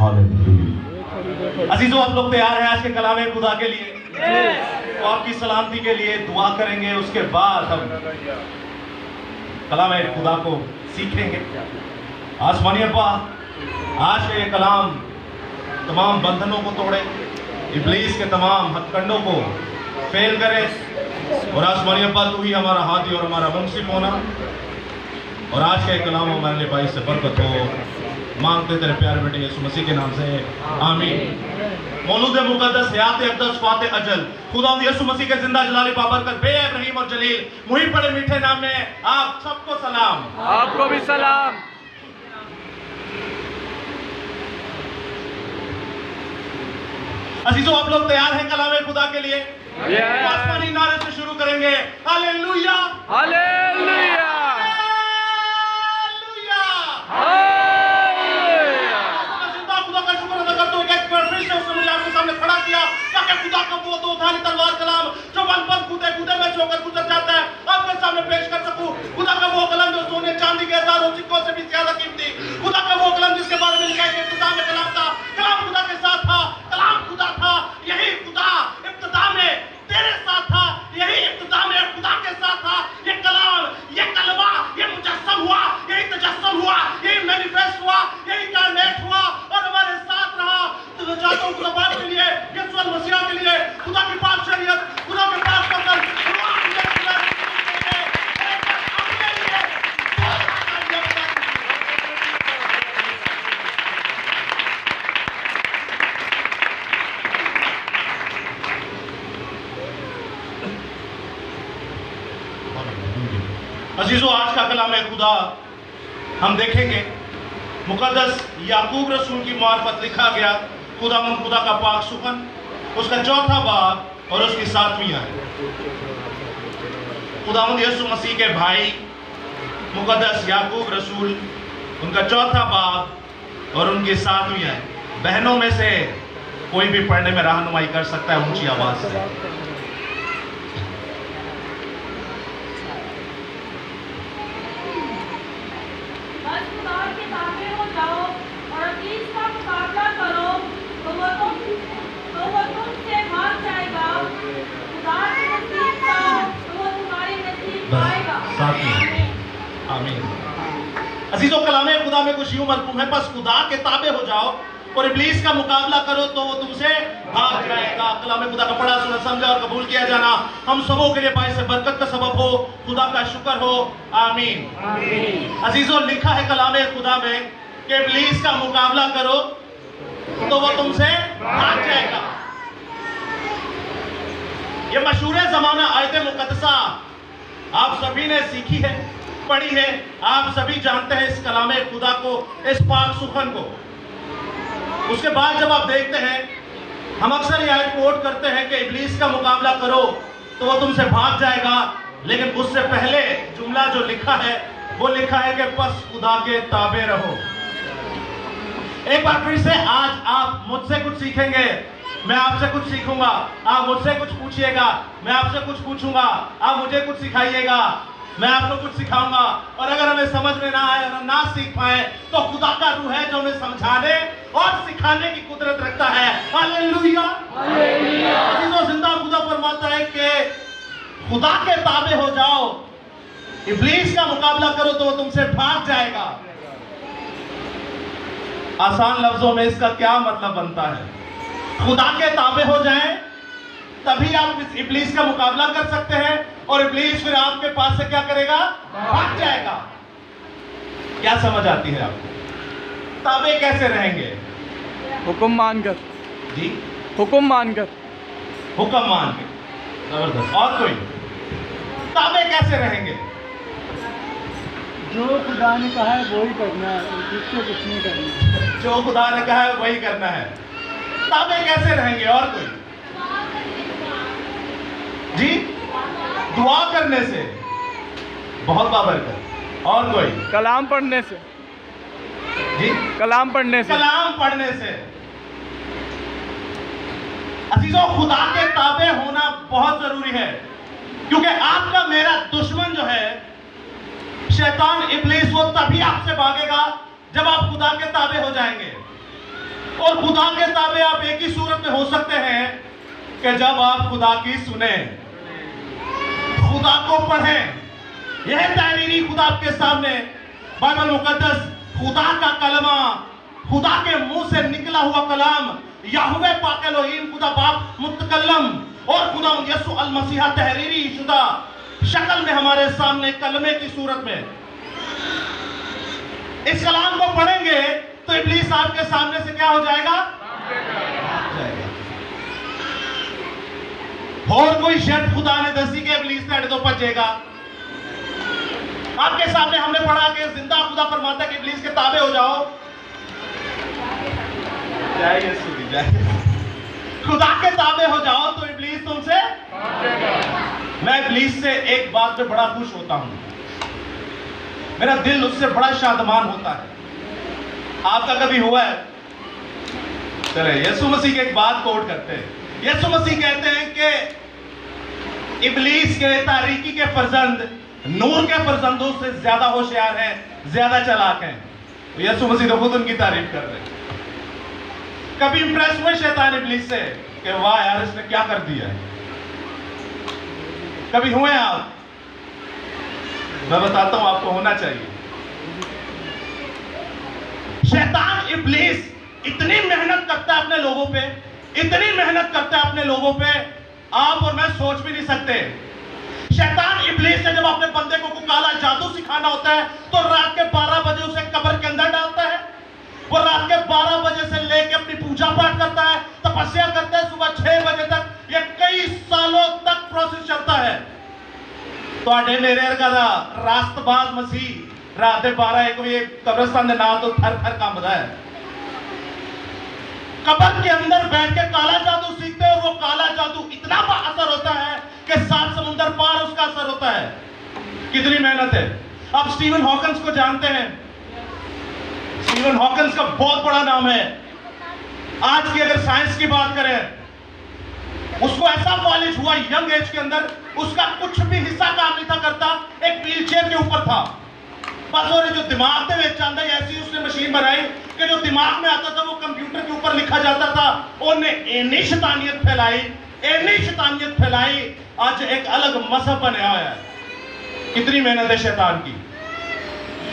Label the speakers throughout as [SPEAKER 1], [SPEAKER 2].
[SPEAKER 1] Hallelujah. अजीजों, आप लोग तैयार हैं आज के कलाम खुदा के लिए? तो आपकी सलामती के लिए दुआ करेंगे, उसके बाद हम कलाम खुदा को सीखेंगे। आसमानी अब्बा, आज का ये कलाम तमाम बंधनों को तोड़े, इब्लीस के तमाम हथकंडों को फेल करे, और आसमानी अब्बा तू ही हमारा हाथी और हमारा मुंसिफ होना, और आज का ये कलाम हमारे लिए भाई से बरकत हो, मांगते तेरे प्यारे बेटे यीशु मसीह के नाम से, आमीन। मौलूद मुकद्दस हयात अक़दस फ़ाते अजल खुदावंद यीशु मसीह के जिंदा जलाली बाबरकत बेअब रहीम और जलील मुहिब बड़े मीठे नाम में आप सबको सलाम।
[SPEAKER 2] आपको भी सलाम।
[SPEAKER 1] अजीजों, आप लोग तैयार हैं कलाम खुदा के लिए? आसमानी नारे से शुरू करेंगे। हालेलुया,
[SPEAKER 2] हालेलुया,
[SPEAKER 1] खड़ा किया ताकि खुदा का वो दो धारी तलवार कलाम जो वन पर कूदे कूदे में होकर गुजर जाता है आपके सामने पेश कर सकूं। खुदा का वो कलम जो सोने चांदी के हजारों सिक्कों से भी ज्यादा कीमती, खुदा का वो कलम जिसके बारे में लिखा है कि इब्तिदा में कलाम था, कलाम खुदा के साथ था, कलाम खुदा था, यही खुदा इब्तिदा में तेरे साथ था, यही इब्तिदा में खुदा के साथ था। ये कलाम, ये कलमा, ये मुजस्सम हुआ, यही तजस्सुम हुआ, यही मैनिफेस्ट हुआ, यही इनकारनेट हुआ और हमारे साथ रहा। तो चाहता हूं खुदा बाप के लिए, यीशु मसीह के लिए, खुदा की पाक शरीयत, खुदा के पाक कदम, अजीजों, आज का कलाम खुदा हम देखेंगे मुकद्दस याकूब रसूल की मार्फत लिखा गया खुदा का पाक सुखन, उसका चौथा बाब और उसकी 7वीं आयत। खुदावंद यीशु मसीह के भाई मुकद्दस याकूब रसूल, उनका चौथा बाब और उनकी 7वीं आयत। बहनों में से कोई भी पढ़ने में रहनुमाई कर सकता है ऊंची आवाज से। अजीजों, कलामे खुदा में कुछ यूं मरकूम है, बस खुदा के ताबे हो जाओ और इब्लीस का मुकाबला करो तो वो तुमसे भाग जाएगा। कलामे खुदा का पढ़ा सुना समझा और कबूल किया जाना हम सबों के लिए बाइस बरकत का सबब हो। खुदा का शुक्र हो, आमीन। अजीजों, लिखा है कलामे खुदा में कि इब्लीस का मुकाबला करो तो वो तुमसे भाग जाएगा। ये मशहूर ज़माना आयत मुकद्दसा आप सभी ने सीखी है, पढ़ी है, आप सभी जानते हैं इस कलाम खुदा को, इस पाक सुखन को। उसके बाद जब आप देखते हैं, हम अक्सर यह कोट करते हैं कि इब्लीस का मुकाबला करो तो वो तुमसे भाग जाएगा, लेकिन उससे पहले जुमला जो लिखा है वो लिखा है कि बस खुदा के ताबे रहो। एक बार फिर से आज आप मुझसे कुछ सीखेंगे, मैं आपसे कुछ सीखूंगा, आप मुझसे कुछ पूछिएगा, मैं आपसे कुछ पूछूंगा, आप मुझे कुछ सिखाइएगा, मैं आपको कुछ सिखाऊंगा। और अगर हमें समझ में ना आए और ना सीख पाए तो खुदा का रूह है जो हमें समझाने और सिखाने की कुदरत रखता है। Hallelujah, hallelujah. जिंदा खुदा फरमाता है कि खुदा के ताबे हो जाओ, इब्लीस का मुकाबला करो तो वो तुमसे भाग जाएगा। आसान लफ्जों में इसका क्या मतलब बनता है? खुदा के ताबे हो जाएं तभी आप इस इब्लीस का मुकाबला कर सकते हैं और इब्लीस फिर आपके पास से क्या करेगा? भाग जाएगा। क्या समझ आती है आपको? ताबे कैसे रहेंगे?
[SPEAKER 2] हुक्म मानकर
[SPEAKER 1] जी,
[SPEAKER 2] हुक्म मानकर,
[SPEAKER 1] हुक्म मान के। जबरदस्त। और कोई? ताबे कैसे रहेंगे?
[SPEAKER 3] जो खुदा ने कहा है वही करना है, दूसरे कुछ नहीं करना।
[SPEAKER 1] जो खुदा ने कहा है वही करना है। ताबे कैसे रहेंगे? और कोई? जी, दुआ करने से, बहुत बाबरकत। और कोई?
[SPEAKER 2] कलाम पढ़ने से।
[SPEAKER 1] जी,
[SPEAKER 2] कलाम पढ़ने से।
[SPEAKER 1] कलाम पढ़ने से। अजीजों, खुदा के ताबे होना बहुत जरूरी है, क्योंकि आपका मेरा दुश्मन जो है शैतान इब्लीस, वो तभी आपसे भागेगा जब आप खुदा के ताबे हो जाएंगे। और खुदा के ताबे आप एक ही सूरत में हो सकते हैं कि जब आप खुदा की सुने, खुदा को पढ़ें। यह तहरीरी खुदा आपके सामने, बाइबल मुकद्दस, खुदा का कलमा, खुदा के मुंह से निकला हुआ कलाम, याहवे पाक एलोहीम, खुदा बाप मुतकल्लम और खुदा यसु अल मसीहा तहरीरी शुदा शक्ल में हमारे सामने कलमे की सूरत में। इस कलाम को पढ़ेंगे तो इब्लीस आपके सामने से क्या हो जाएगा? और कोई शर्त खुदा ने दसी के इब्लीस ने तो बचेगा। आपके सामने हमने पढ़ा कि जिंदा खुदा फरमाता है कि इब्लीस के ताबे हो जाओ। खुदा के ताबे हो जाओ तो इब्लीस तुमसे। मैं इब्लीस से एक बात पे बड़ा खुश होता हूं, मेरा दिल उससे बड़ा शादमान होता है। आपका कभी हुआ है? चले यीशु मसीह की एक बात कोट करते हैं। यीशु मसीह कहते हैं कि इब्लीस के तारीकी के फर्जंद नूर के फर्जंदों से ज्यादा होशियार हैं, ज्यादा चालाक हैं। तो यीशु मसीह तो खुद उनकी तारीफ कर रहे हैं। कभी इंप्रेस हुए शैतान इब्लीस से कि वाह यार इसने क्या कर दिया है? कभी हुए आप? मैं बताता हूं आपको होना चाहिए। शैतान इब्लीस इतनी मेहनत करता है अपने लोगों पे, इतनी मेहनत करता है अपने लोगों पे, आप और मैं सोच भी नहीं सकते। शैतान इब्लीस ने जब अपने बंदे को काला जादू सिखाना होता है तो रात के 12 बजे उसे कब्र के अंदर डालता है। वो रात के 12 बजे से लेकर अपनी पूजा पाठ करता है, तपस्या करता है, सुबह 6 बजे तक। ये कई सालों तक प्रोसेस चलता है। तो मेरे रास्तबाज मसीह रात 12-1 बजे कब्रिस्तान दे नाल तो थर थर कंबदा है। कब्र के अंदर बैठ के काला जादू सीखते हैं और वो काला जादू इतना असर होता है कि 7 समुंदर पार उसका असर होता है। कितनी मेहनत है। आप स्टीवन हॉकिंस को जानते हैं? स्टीवन हॉकिंस का बहुत बड़ा नाम है। आज की अगर साइंस की बात करें, उसको ऐसा कॉलेज हुआ यंग एज के अंदर, उसका कुछ भी हिस्सा काम नहीं था करता, एक व्हीलचेयर के ऊपर था बस। और जो दिमाग के विच आंदा ऐसी उसने मशीन बनाई कि जो दिमाग में आता था वो कंप्यूटर के ऊपर लिखा जाता था। उन्हें इतनी शैतानियत फैलाई, इतनी शैतानियत फैलाई, आज एक अलग मजहब बना हुआ है। कितनी मेहनत है शैतान की।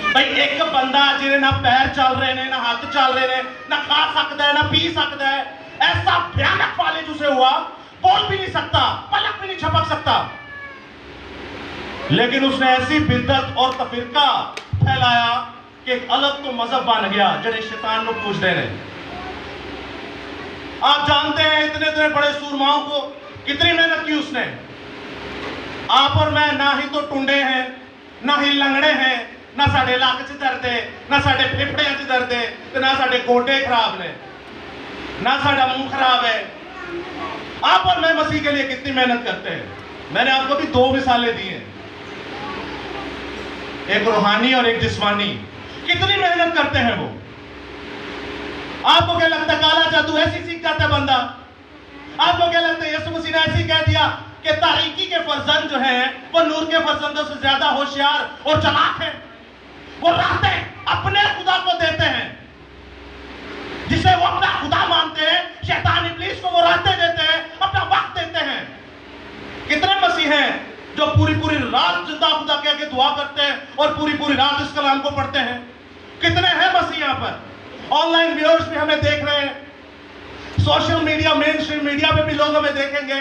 [SPEAKER 1] भाई एक बंदा जिन्हें ना पैर चल रहे ने, ना हाथ चल रहे ने, ना खा सकता है, ना पी सकता है, ऐसा भयानक फालिज उसे हुआ, बोल भी नहीं सकता, पलक भी नहीं झपक सकता। लेकिन उसने ऐसी बिद्दत और तफरीका फैलाया कि एक अलग तो मजहब बन गया जिन्हें शैतान लोग पूछते हैं। आप जानते हैं इतने इतने बड़े सूरमाओं को कितनी मेहनत की उसने। आप और मैं ना ही तो टुंडे हैं, ना ही लंगड़े हैं, ना साढ़े लक च दर्द है, ना साढ़े फेफड़े च दर्द है, तो ना साढ़े गोडे खराब ने, ना साढ़ा मुंह खराब है। आप और मैं मसीह के लिए कितनी मेहनत करते हैं। मैंने आपको भी 2 मिसालें दी हैं, एक रूहानी और एक जिस्मानी। कितनी मेहनत करते हैं वो। आपको क्या लगता है काला जादू ऐसी सीख जाता है बंदा? आपको क्या लगता है यीशु मसीह ने ऐसी कह दिया कि तारीकी के फर्जंद जो हैं वो नूर के फर्जंदों से ज्यादा होशियार और चालाक हैं। वो रातें अपने खुदा को देते हैं, जिसे वो अपना खुदा मानते हैं। शैतान इब्लीस को वो रातें देते हैं, अपना वक्त देते हैं। कितने मसीह हैं जो पूरी पूरी रात जिंदा खुदा के आगे दुआ करते हैं और पूरी पूरी रात इस कलाम को पढ़ते हैं? कितने हैं मसीह यहाँ पर? ऑनलाइन व्यूअर्स भी हमें देख रहे हैं, social media, main stream media पे भी लोग हमें देखेंगे।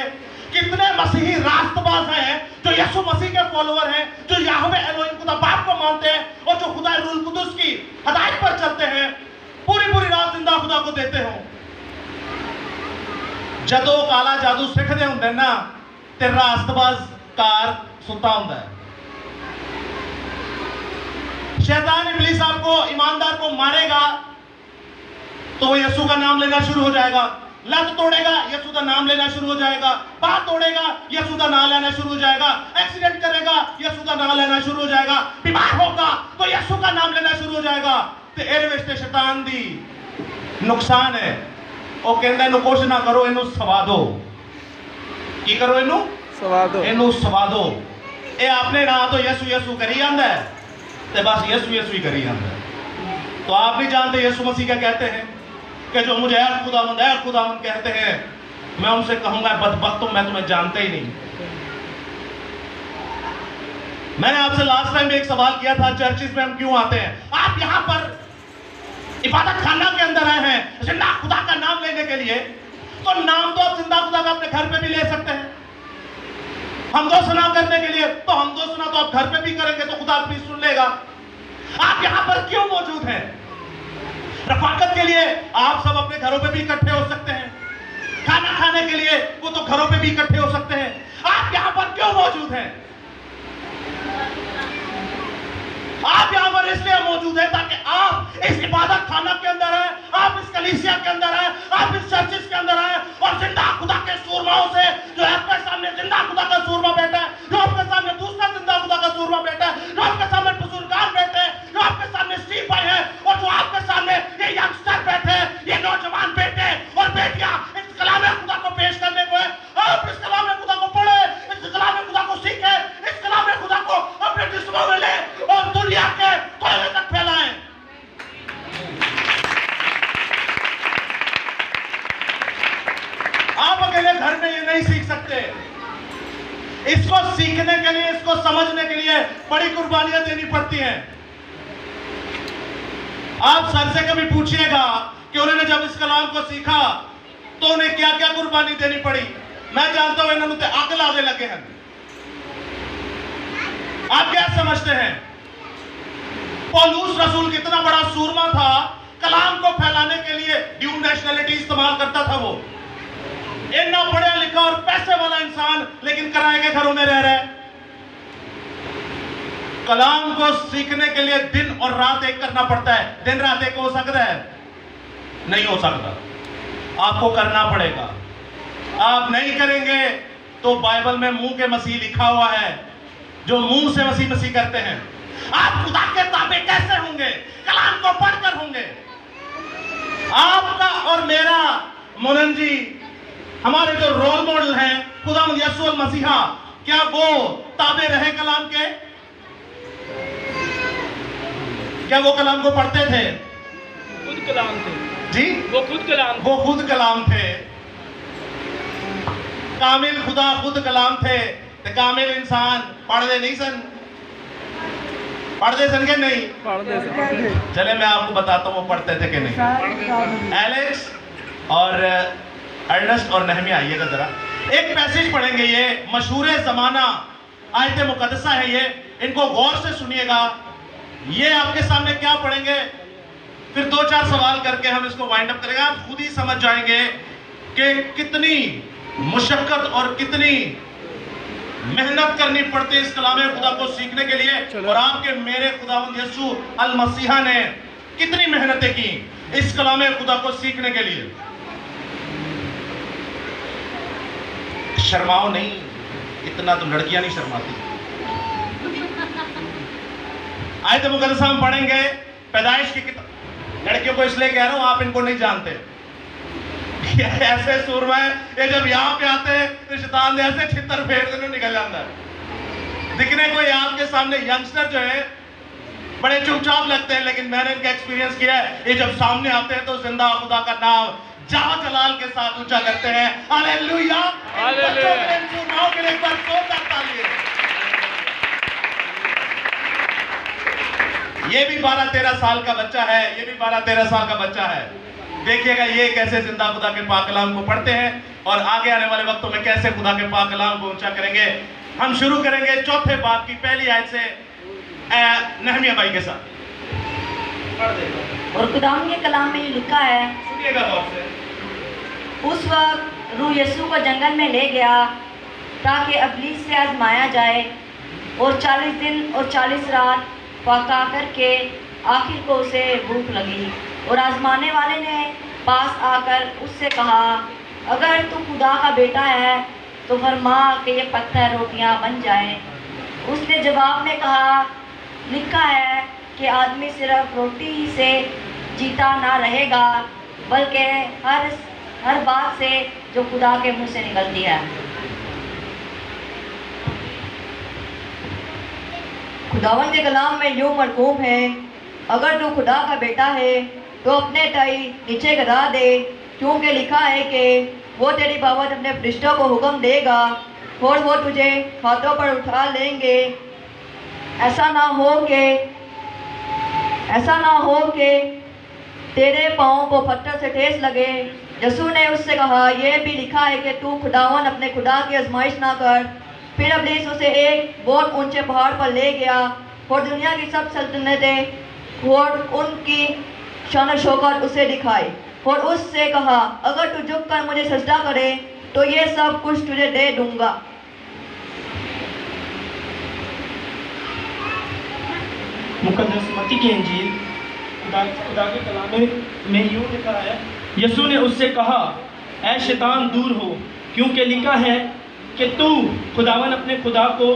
[SPEAKER 1] कितने मसीही रास्तबाज हैं जो यीशु मसीह के फॉलोअर हैं, जो याहवे एलोहीम खुदा बाप को मानते हैं और जो खुदा रूल कुदुस की हदायत पर चलते हैं, पूरी पूरी रात जिंदा खुदा को देते हो। जदों काला जादू सीखते होंगे ना ते रास्तबाज कार सुता होता है। शैतान इब्लीस आपको, ईमानदार को मारेगा तो वो यीशु का नाम लेना शुरू हो जाएगा। लत तोड़ेगा, यीशु का नाम लेना शुरू हो जाएगा। बात तोड़ेगा, यीशु का नाम लेना शुरू हो जाएगा। एक्सीडेंट करेगा, यीशु का नाम लेना शुरू हो जाएगा। बीमार होगा तो यीशु का नाम लेना शुरू हो जाएगा। तो एहदे विच शैतान दी नुकसान है। वो कहंदा इहनूं कुछ ना करो, इहनूं सवा दो। की करो? इहनूं
[SPEAKER 2] सवा दो,
[SPEAKER 1] इहनूं सवा दो। ये अपने नाम तो यीशु यीशु करी जांदा है ते बस यीशु यीशु ही करी जांदा है। तो आप नहीं जानते यीशु मसीह क्या कहते हैं? कि जो मुझे ऐ खुदावंद कहते हैं, मैं उनसे कहूंगा बदबख्तों, मैं तुम्हें जानता ही नहीं। मैंने आपसे लास्ट टाइम एक सवाल किया था, चर्चिस में हम क्यों आते हैं? आप यहां पर इबादत खाना के अंदर आए हैं जिंदा खुदा का नाम लेने के लिए, तो नाम तो आप जिंदा खुदा का अपने घर पे भी ले सकते हैं। हमदो सना करने के लिए तो हमदो सना तो आप घर पे भी करेंगे तो खुदा भी सुन लेगा। आप यहां पर क्यों मौजूद हैं? रफाकत के लिए आप सब अपने घरों पे भी इकट्ठे हो सकते हैं, खाना खाने के लिए वो तो घरों पे भी इकट्ठे हो सकते हैं। आप यहां पर क्यों मौजूद हैं? आप यहां पर इसलिए मौजूद है ताकि आप इस इबादत खाना के अंदर है, आप इस कलीसिया के अंदर है, आप इस चर्चिस के अंदर है और जिंदा खुदा के सूरमाओं से, जो आपके सामने जिंदा खुदा का सूरमा बैठा है, जो आपके सामने दूसरा जिंदा खुदा का सूरमा बैठा है, जो आपके सामने बुजुर्गान बैठे हैं, जो आपके सामने स्टीव भाई है और जो आपके सामने ये यंगस्टर बैठे हैं, ये नौजवान बेटे और बेटियां इस कलाम खुदा को पेश करने को है। आप इस कलाम खुदा को पढ़े, इस कलाम खुदा को सीखे, इस कलाम खुदा को अपने जिस्मों में ले और दुनिया के कोने तक फैलाएं। आप अकेले घर में ये नहीं सीख सकते। इसको सीखने के लिए, इसको समझने के लिए बड़ी कुर्बानियां देनी पड़ती हैं। आप सर से कभी पूछिएगा कि उन्होंने जब इस कलाम को सीखा तो उन्हें क्या क्या कुर्बानी देनी पड़ी। मैं जानता हूं इन्होंने आग लाने लगे हैं। आप क्या समझते हैं? पौलुस रसूल कितना बड़ा सूरमा था, कलाम को फैलाने के लिए ड्यू नेशनलिटी इस्तेमाल करता था। वो इतना पढ़ा लिखा और पैसे वाला इंसान, लेकिन किराए के घरों में रह रहा है। कलाम को सीखने के लिए दिन और रात एक करना पड़ता है। दिन रात एक हो सकता है? नहीं हो सकता। आपको करना पड़ेगा। आप नहीं करेंगे तो बाइबल में मुंह के मसीह लिखा हुआ है, जो मुंह से मसीह मसीह करते हैं। आप खुदा के ताबे कैसे होंगे? कलाम को पढ़कर होंगे। आपका और मेरा, मोनन जी, हमारे जो रोल मॉडल हैं खुदावंद यीशु मसीहा, क्या वो ताबे रहे कलाम के? क्या वो कलाम को पढ़ते थे?
[SPEAKER 2] खुद कलाम थे
[SPEAKER 1] जी,
[SPEAKER 2] वो खुद कलाम
[SPEAKER 1] थे। कामिल खुदा खुद कलाम थे, तो कामिल इंसान पढ़ते नहीं सन? पढ़ते सन के नहीं? चले मैं आपको बताता हूँ वो पढ़ते थे कि नहीं। एलेक्स और अर्नस्ट और नहमिया, आइएगा जरा, एक पैसेज पढ़ेंगे। ये मशहूर जमाना आयत मुकद्दसा है, ये इनको गौर से सुनिएगा। ये आपके सामने क्या पढ़ेंगे, फिर 2-4 सवाल करके हम इसको वाइंड अप करेंगे। आप खुद ही समझ जाएंगे कि कितनी मुशक्कत और कितनी मेहनत करनी पड़ती है इस कलाम खुदा को सीखने के लिए। और आपके मेरे खुदावंद यीशु अल मसीहा ने कितनी मेहनतें की इस कलाम खुदा को सीखने के लिए। शर्माओ नहीं, इतना तो लड़कियां नहीं शर्माती। आयत मुकद्दसा हम पढ़ेंगे पैदाइश की किताब। लड़कियों को इसलिए कह रहा हूं, आप इनको नहीं जानते। ऐसे सूरमा है, ये जब यहाँ पे आते हैं तो शैतान ने ऐसे छितर फेर देने निकल जाता है। दिखने को आपके सामने यंगस्टर जो है बड़े चुपचाप लगते हैं, लेकिन मैंने इनका एक्सपीरियंस किया है, ये जब सामने आते हैं तो जिंदा खुदा का नाम जाओ जलाल के साथ ऊंचा करते हैं। हालेलुया, सूरमाओं के लिए एक बार जोरदार तालियां। ये भी 12-13 साल का बच्चा है, ये भी 12-13 साल का बच्चा है। देखिएगा ये कैसे जिंदा खुदा के पाक कलाम को पढ़ते हैं और आगे आने वाले वक्तों में कैसे खुदा के पाक कलाम को ऊंचा करेंगे। हम शुरू करेंगे 4 बाब की पहली आयत से, नहमिया भाई के साथ।
[SPEAKER 4] और खुदावंद के कलाम में ये लिखा है,
[SPEAKER 1] सुनिएगा गौर से।
[SPEAKER 4] उस वक्त रूह यीशु को जंगल में ले गया ताकि इब्लीस से आजमाया जाए, और 40 दिन और 40 रात पका करके आखिर को उसे भूख लगी। और आजमाने वाले ने पास आकर उससे कहा, अगर तू खुदा का बेटा है तो फरमा कि ये पत्थर रोटियां बन जाए। उसने जवाब में कहा, लिखा है कि आदमी सिर्फ रोटी ही से जीता ना रहेगा, बल्कि हर बात से जो खुदा के मुंह से निकलती है। खुदावंद के कलाम में यूं मरकूम है, अगर तू खुदा का बेटा है तो अपने टाई नीचे गिरा दे, क्योंकि लिखा है कि वो तेरी बाबत अपने फरिश्तों को हुक्म देगा और वो तुझे हाथों पर उठा लेंगे। ऐसा ना हो कि तेरे पाँव को पत्थर से ठेस लगे। यसू ने उससे कहा, यह भी लिखा है कि तू खुदावन अपने खुदा की आजमाइश ना कर। फिर इब्लीस उसे एक बहुत ऊंचे पहाड़ पर ले गया और दुनिया की सब सल्तनतें और उनकी शान शौकत उसे दिखाई और उससे कहा, अगर तू झुक कर मुझे सजदा करे तो ये सब कुछ तुझे दे दूंगा।
[SPEAKER 2] मुकद्दस मत्ती की इंजील खुदा के कलाम में यूँ लिखा है, यसू ने उससे कहा, ऐ शैतान दूर हो, क्योंकि लिखा है कि तू खुदावन अपने खुदा को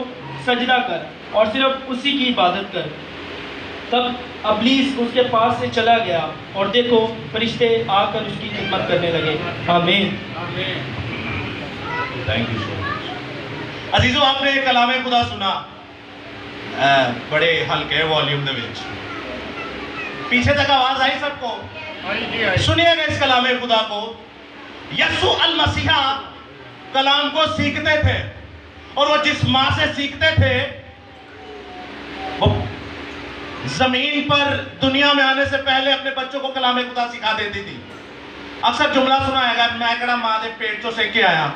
[SPEAKER 2] सजदा कर और सिर्फ उसी की इबादत कर। तब इब्लीस उसके पास से चला गया और देखो फरिश्ते आकर उसकी खिदमत करने लगे। आमीन।
[SPEAKER 1] Thank you so much. अजीजों, आपने कलामे खुदा सुना बड़े हल्के वॉल्यूम दे विच, पीछे तक आवाज आई सबको? सुनिएगा इस कलामे खुदा को। यसू अल मसीहा कलाम को सीखते थे और वो जिस माँ से सीखते थे वो जमीन पर दुनिया में आने से पहले अपने बच्चों को कलामे खुदा सिखा देती थी। अक्सर जुमला सुना है, मैं कड़ा माँ के पेट चो सीख के आया।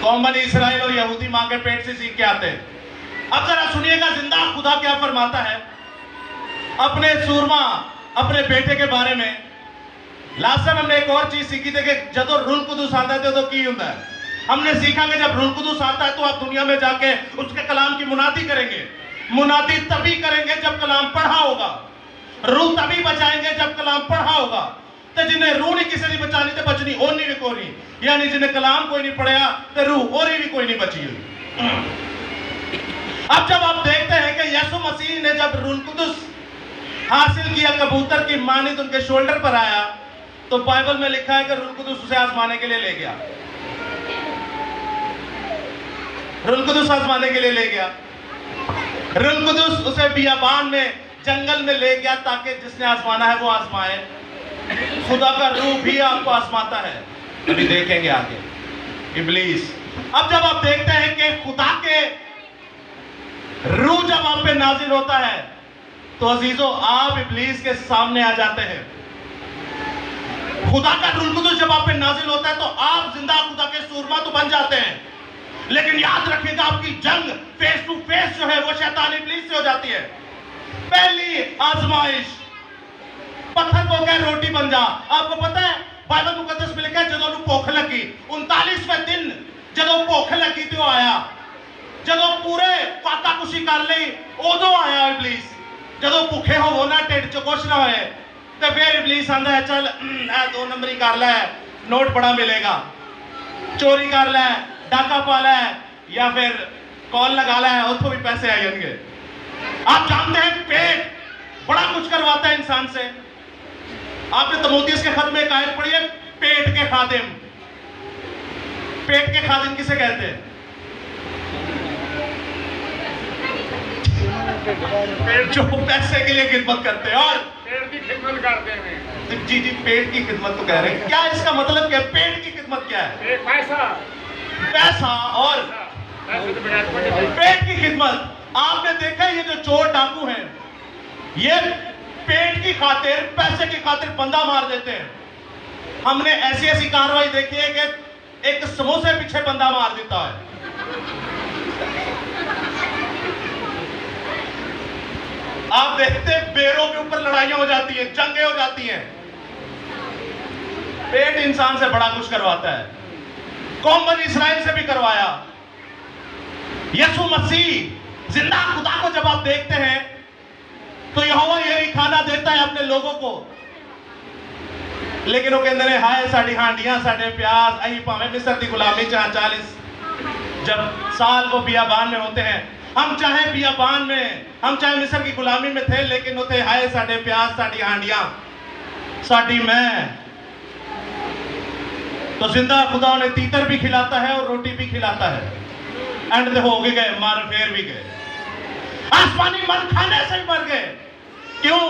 [SPEAKER 1] कौम बनी इसराइल और यहूदी माँ के पेट से सीख के आते हैं। अब जरा सुनिएगा जिंदा खुदा क्या फरमाता है अपने सूरमा, अपने बेटे के बारे में। लास्ट टाइम हमने एक और चीज सीखी थी कि जब रूल कुदूस आता है तो की होता है। हमने सीखा कि जब रूल कुदूस आता है तो आप दुनिया में जाके उसके कलाम की मुनादी करेंगे। मुनादी तभी करेंगे जब कलाम पढ़ा होगा। रूह तभी बचाएंगे जब कलाम पढ़ा होगा। तो जिन्हें रूह नहीं किसी नहीं बचानी तो बचनी ओनी भी कोई नहीं, यानी जिन्हें कलाम कोई नहीं पढ़ा तो रूह और भी कोई नहीं बची हुई। अब जब आप देखते हैं कि यसु मसीह ने जब रूह कुदूस हासिल किया, कबूतर की मानित उनके शोल्डर पर आया, तो बाइबल में लिखा है कि रूह कुदूस उसे आजमाने के लिए ले गया। रूह कुदूस आजमाने के लिए ले गया। रूह कुदूस उसे बियाबान में, जंगल में ले गया ताकि जिसने आजमाना है वो आजमाए। खुदा का रूह भी आपको आजमाता है, अभी देखेंगे आगे। इब्लीस, अब जब आप देखते हैं कि खुदा के रूह जब आप पे नाजिल होता है तो अजीजों आप इब्लीस के सामने आ जाते हैं। खुदा का रूह कुदूस जब आप पे नाजिल होता है तो आप जिंदा खुदा के सूरमा तो बन जाते हैं। लेकिन याद रखिएगा आपकी जंग फेस टू फेस जो है वो शैतान इब्लीस से हो जाती है। पहली आजमाइश, पत्थर को कह रोटी बन जा। आपको पता है बाइबल मुकद्दस में लिखा है जदों भूख लगी 39वें दिन जदों भूख लगी तो आया, जदों पूरे फाका कुशी कर ली उदों आया इब्लीस। जदों भूखे होवो ना ढिड च कुछ ना होए तो फिर इब्लीस आंदा है चल ए 2 नंबरी कर ले, नोट बड़ा मिलेगा, चोरी कर ले, डाका पा ले या फिर कॉल लगा ले, उतो भी पैसे आ जाएंगे। आप जानते हैं पेट बड़ा कुछ करवाता है इंसान से। आपने तमोथियस के खत में एक आयत पढ़ी है, पेट के खादिम। पेट के खादिम किसे कहते हैं? जो पैसे के लिए खिदमत करते हैं और
[SPEAKER 5] पेट की खिदमत करते हैं।
[SPEAKER 1] जी जी, पेट की खिदमत तो कह रहे हैं। क्या इसका मतलब क्या है? पेट की खिदमत क्या है? पैसा और पेट की खिदमत। आपने देखा ये जो चोर डाकू हैं ये पेट की खातिर, पैसे की खातिर बंदा मार देते हैं। हमने ऐसी ऐसी कार्रवाई देखी है कि एक समोसे पीछे बंदा मार देता है। आप देखते हैं बेरों के ऊपर लड़ाइयां हो जाती है, जंगें हो जाती हैं। पेट इंसान से बड़ा कुछ करवाता है। कौम बनी इसराइल से भी करवाया। यसु मसीह जिंदा खुदा को जब आप देखते हैं तो यहोवा यही खाना देता है अपने लोगों को। लेकिन वो कहते हैं हाय साड़ी हांडियां साढ़े प्याज अही भावे मिस्र की गुलामी 40 जब साल वो बियाबान में होते हैं। हम चाहे बियाबान में, हम चाहे मिस्र की गुलामी में थे, लेकिन वो थे हाय साढ़े प्याज साड़ी हांडियां साड़ी मैं। तो जिंदा खुदा उन्हें तीतर भी खिलाता है और रोटी भी खिलाता है। एंड हो गए मर फेर भी गए, आसमानी मर खाने से मर गए। क्यों?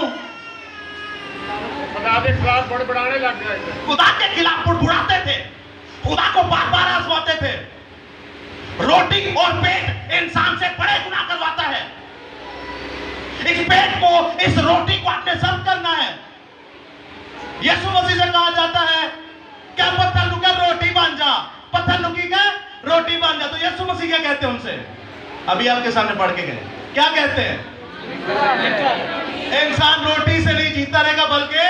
[SPEAKER 5] खुदा खुदा के खिलाफ बड़बड़ाने लग गए।
[SPEAKER 1] खुदा के खिलाफ बुड़बुड़ाते थे, खुदा को बार बार आजमाते थे। रोटी और पेट इंसान से बड़े गुनाह करवाता है। इस पेट को, इस रोटी को आपने जब्त करना है। यीशु मसीह से कहा जाता है क्या पत्थर लुका रोटी बन जा, पत्थर लुकी का रोटी बन जा। तो यीशु मसीह क्या कहते हैं उनसे? अभी आपके सामने पढ़ के गए, क्या कहते हैं? इंसान रोटी से नहीं जीता रहेगा बल्कि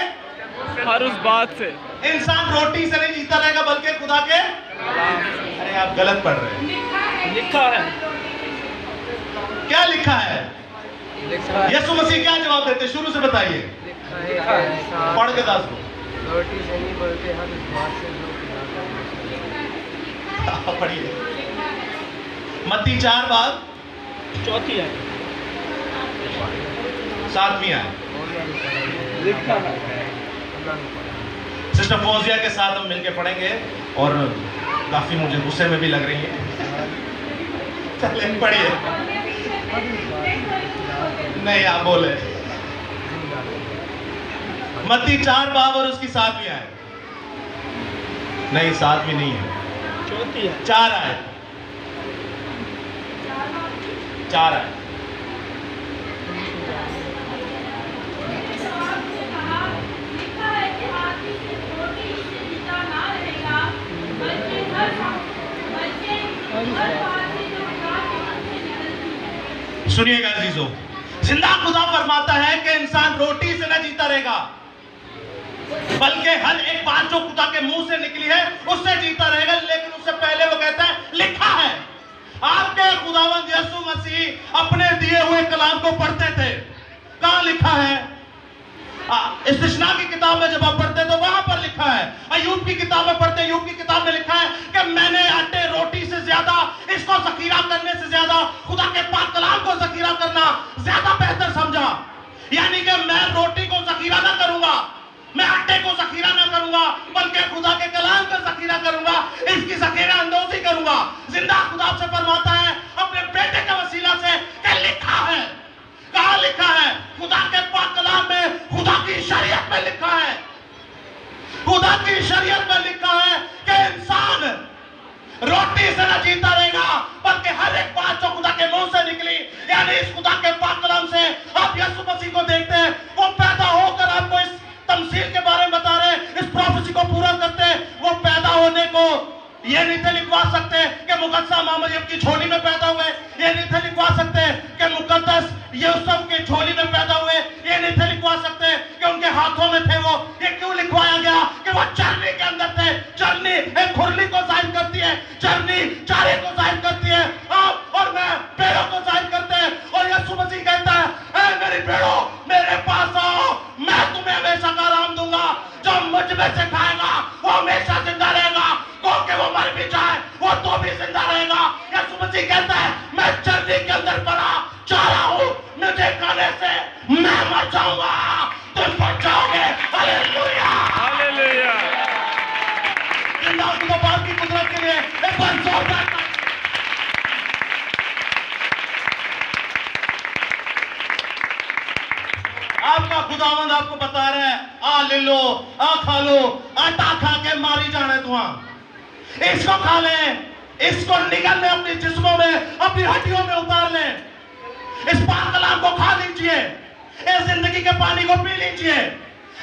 [SPEAKER 6] हर उस बात से।
[SPEAKER 1] इंसान रोटी से नहीं जीता रहेगा बल्कि खुदा के। अरे आप गलत पढ़ रहे हैं।
[SPEAKER 2] लिखा है,
[SPEAKER 1] क्या लिखा है? यीशु मसीह क्या जवाब देते हैं? शुरू से बताइए, पढ़ के दास
[SPEAKER 3] रोटी से नहीं बोलते, हर उस बात से जो खुदा का
[SPEAKER 1] पढ़िए। मत्ती 4 बाब
[SPEAKER 2] 4 है,
[SPEAKER 1] 7वीं आयत।
[SPEAKER 2] लिखा है।
[SPEAKER 1] सिस्टर फौजिया के साथ हम मिलके पढ़ेंगे और काफी मुझे गुस्से में भी लग रही है। चलिए पढ़िए। नहीं आप बोले। मत्ती 4 बाब और उसकी 7वीं आयत। नहीं 7वीं नहीं है,
[SPEAKER 2] 4 है।
[SPEAKER 1] 4 आयत, 4 आयत। सुनिएगा अजीजों, जिंदा खुदा फरमाता है कि इंसान रोटी से न जीता रहेगा बल्कि हर एक बात जो खुदा के मुंह से निकली है उससे जीता रहेगा। लेकिन उससे पहले वो कहता है लिखा है। आपके खुदावंद यीशु मसीह अपने दिए हुए कलाम को पढ़ते थे। कहां लिखा है? इस्तिशना की किताब में जब आप पढ़ते तो वहां पर लिखा है। अय्यूब की किताब में पढ़ते, अय्यूब की किताब में लिखा है कि मैंने आटे रोटी से ज्यादा, इसको जखीरा करने से ज्यादा खुदा के पाक कलाम को जखीरा करना ज्यादा बेहतर समझा। यानी कि मैं रोटी को जखीरा ना करूंगा, मैं आटे को जखीरा ना करूंगा, बल्कि खुदा के कलाम का जखीरा करूंगा, इसकी जखीरा अंदोजी करूंगा। जिंदा खुदा से फरमाता है अपने बेटे के वसीला से कि लिखा है। कहां लिखा है? खुदा के पाक कलाम में, खुदा की शरीयत में लिखा है। खुदा की शरीयत में लिखा है कि इंसान रोटी से न जीता रहेगा बल्कि हर एक बात जो खुदा के मुंह से निकली, यानी इस खुदा के पाक कलाम से आप यीशु मसीह को देखते हैं, वो पैदा होकर आपको इस तमसील के बारे में बता रहे, इस प्रोफेसी को पूरा करते हैं। वो पैदा होने को ये नहीं थे लिखवा सकते कि मुकद्दस माँ मरियम की झोली में पैदा हुए, ये नहीं थे लिखवा सकते कि मुकद्दस यूसुफ की झोली में पैदा हुए, ये नहीं थे लिखवा सकते कि उनके हाथों में थे वो। ये क्यों लिखवाया गया कि वो चरनी के अंदर थे। चरनी एक खुरली को जाहिर करती है, चरनी चारे को जाहिर करती है, आप और मैं पेड़ों को जाहिर करते हैं। और यीशु मसीह कहता है ऐ मेरी पेड़ों मेरे पास आओ, मैं तुम्हें हमेशा का आराम दूंगा। जो मुझ में से खाएगा वो हमेशा जिंदा रहेगा, क्योंकि वो मर भी जाए वो तो भी जिंदा रहेगा। यीशु मसीह कहता है मैं चरनी के अंदर पड़ा चारा हूं, मुझे खाने से मैं मर जाऊंगा, तुम बच जाओगे। Hallelujah,
[SPEAKER 6] hallelujah.
[SPEAKER 1] जिंदा खुदा बाप की कुदरत के लिए एक बार जोरदार ताली। आपका खुदावंद आपको बता रहा है आ ले लो, आ खा लो, आटा खा के मारी जाना है तुम्हारा। इसको खा ले, इसको निगल ले, अपने जिस्मों में, अपनी हड्डियों में उतार ले। इस पाक कलाम को खा लीजिए, इस जिंदगी के पानी को पी लीजिए।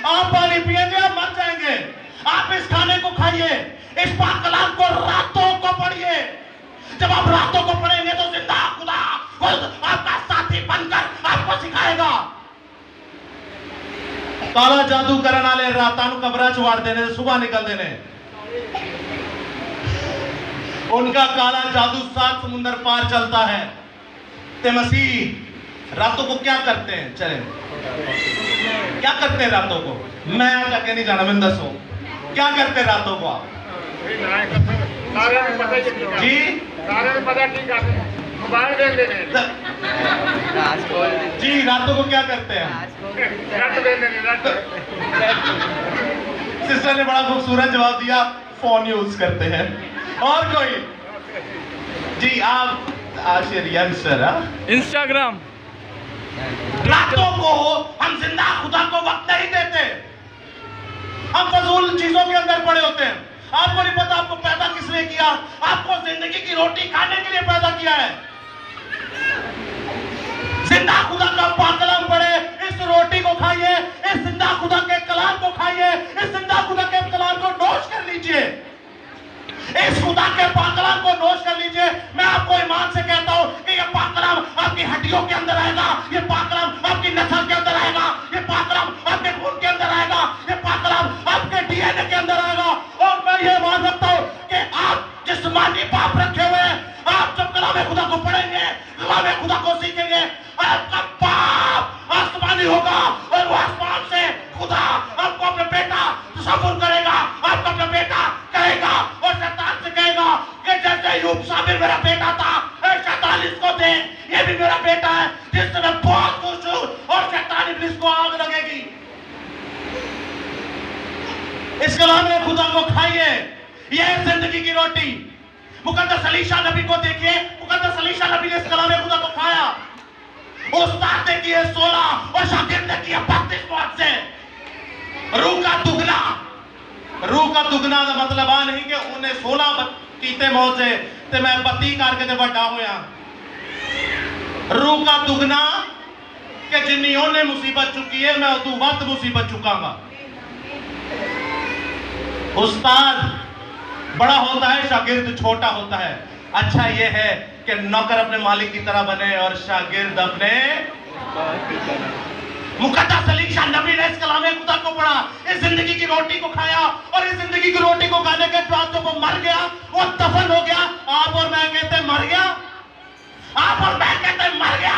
[SPEAKER 1] आप पानी पिएंगे आप मर जाएंगे। आप इस खाने को खाइए, इस पाक कलाम को रातों को पढ़िए। जब आप रातों को पढ़ेंगे तो जिंदा खुदा खुद आपका साथी बनकर आपको सिखाएगा। काला जादू करने वाले रातां नूं कबरां च वाड़ देने, सुबह निकल देने। उनका काला जादू 7 समुंदर पार चलता है। ते मसीह रातों को क्या करते हैं? चले क्या करते हैं रातों को? मैं आज आगे नहीं जाना, मैं दसो क्या करते हैं रातों को आप?
[SPEAKER 5] सारे में पता ही
[SPEAKER 1] जी
[SPEAKER 5] सारे में पता ठीक है, मोबाइल देख लेने,
[SPEAKER 1] जी रातों को क्या करते हैं?
[SPEAKER 5] रट दे लेने, रट।
[SPEAKER 1] सिस्टर ने बड़ा खूबसूरत जवाब दिया, फोन यूज करते हैं। और कोई? जी आप आश्चर्य सर।
[SPEAKER 6] इंस्टाग्राम।
[SPEAKER 1] रातों को हम जिंदा खुदा को वक्त नहीं देते। हदीसों के अंदर पड़े होते हैं। आपको नहीं पता आपको पैदा किसने किया? आपको जिंदगी की रोटी खाने के लिए पैदा किया है। जिंदा खुदा का पाक कलाम पढ़े, इस रोटी को खाइए, इस जिंदा खुदा के कलाम को खाइए, इस जिंदा खुदा के कलाम को नोश कर लीजिए, इस खुदा के पाक कलाम को नोश कर लीजिए। मैं आपको ईमान से कहता हूं कि ये पाक कलाम आपकी हड्डियों के अंदर आएगा, ये पाक कलाम आपकी नस्ल के अंदर आएगा, ये पाक कलाम आपके खून के अंदर आएगा, ये पाक कलाम आपके डीएनए के अंदर आएगा। और मैं ये मान रखता हूं कि आप जिस्मानी पाप रखे हुए हैं, आप जब कलाम खुदा को पढ़ेंगे, कलाम खुदा को सीखेंगे, आपका पाप आसमानी होगा और वो आसमान से खुदा आपको अपना बेटा तसव्वुर करेगा, आपका अपना बेटा कहेगा और शैतान से कहेगा कि जैसे यूब साबिर मेरा बेटा था, शैतान इसको दे, ये भी मेरा बेटा है जिससे मैं बहुत खुश हूं, और शैतान इब्लीस को आग लगेगी। इस कलाम खुदा को खाइए, ये है जिंदगी की रोटी। मुकद्दस अलीशा नबी को देखिए, मुकद्दस अलीशा नबी ने इस कलाम खुदा को खाया। उस्ताद ने किए 16 और शागिर्द ने किए 32 मौत से। रूह का दुगना, रूह का दुगना का मतलब आ नहीं कि उन्हें 16 कीते मौत से ते मैं 32 करके ते बड़ा होया। रूह का दुगना कि जिन्नी उन्हें मुसीबत चुकी है, मैं उदू वक्त मुसीबत चुकांगा। उस्ताद बड़ा होता है, शागिर्द छोटा होता है। अच्छा ये है कि नौकर अपने मालिक की तरह बने और शागिर्द अपने। मुकद्दस अलीशा नबी ने इस कलाम खुदा को पढ़ा, इस जिंदगी की रोटी को खाया, और इस जिंदगी की रोटी को खाने के बाद जब वो मर गया, वो दफन हो गया। आप और मैं कहते मर गया, आप और मैं कहते मर गया,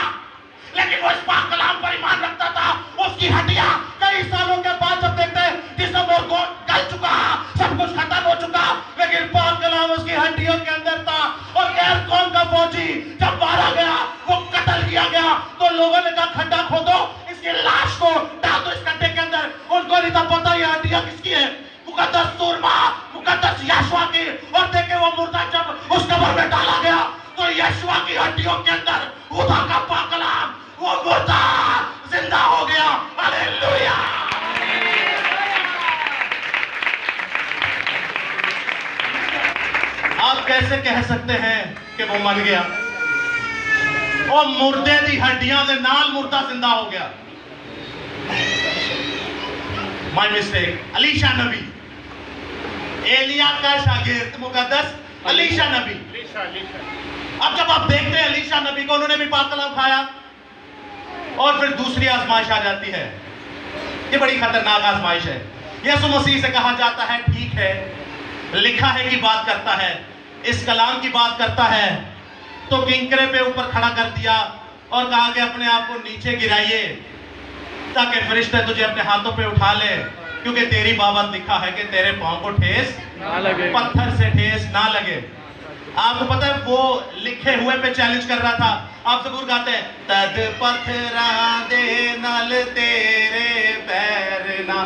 [SPEAKER 1] लेकिन वो इस पाक कलाम पर ईमान रखता था। उसकी हड्डियां कई सालों के बाद जब देखते हैं जिस्म और गोश्त गल चुका, सब कुछ खत्म हो चुका, लेकिन पाक कलाम उसकी हड्डियों के अंदर था। और गैर कौम का फौजी जब मारा गया, वो कत्ल किया गया, तो लोगों ने कहा खड्डा खोदो, इसकी लाश को डाल दो इस गड्ढे के अंदर। उनको नहीं था पता ये हड्डियां किसकी है, मुकद्दस सुरमा, मुकद्दस यशवा की। और देखे वो मुर्दा जब उस कब्र में डाला गया, तो यशवा की हड्डियों के अंदर खुदा का पाक कलाम, वो मुर्दा जिंदा हो गया। हालेलुया। आप कैसे कह सकते हैं कि वो मर गया? और मुर्दे दी हड्डियां दे नाल मुर्दा जिंदा हो गया। My mistake. अलीशा नबी, एलिया का शागिर्द मुकद्दस अलीशा नबी। अब जब आप देखते हैं अलीशा नबी को, उन्होंने भी पाक कलाम खाया, और फिर दूसरी आजमाइश आ जाती है। ये बड़ी खतरनाक आजमाइश है। यीशु मसीह से कहा जाता है ठीक है, लिखा है की बात करता है, इस कलाम की बात करता है, तो किंकरे पे ऊपर खड़ा कर दिया और कहा कि अपने आप को नीचे गिराइए ताकि फरिश्ते तुझे अपने हाथों पे उठा ले, क्योंकि तेरी बाबत लिखा है कि तेरे पांव को ठेस
[SPEAKER 6] ना लगे,
[SPEAKER 1] पत्थर से ठेस ना लगे। आपको पता है वो लिखे हुए पे चैलेंज कर रहा था। आप जरूर गाते हैं, तद पत्थरा दे नल तेरे पैर ना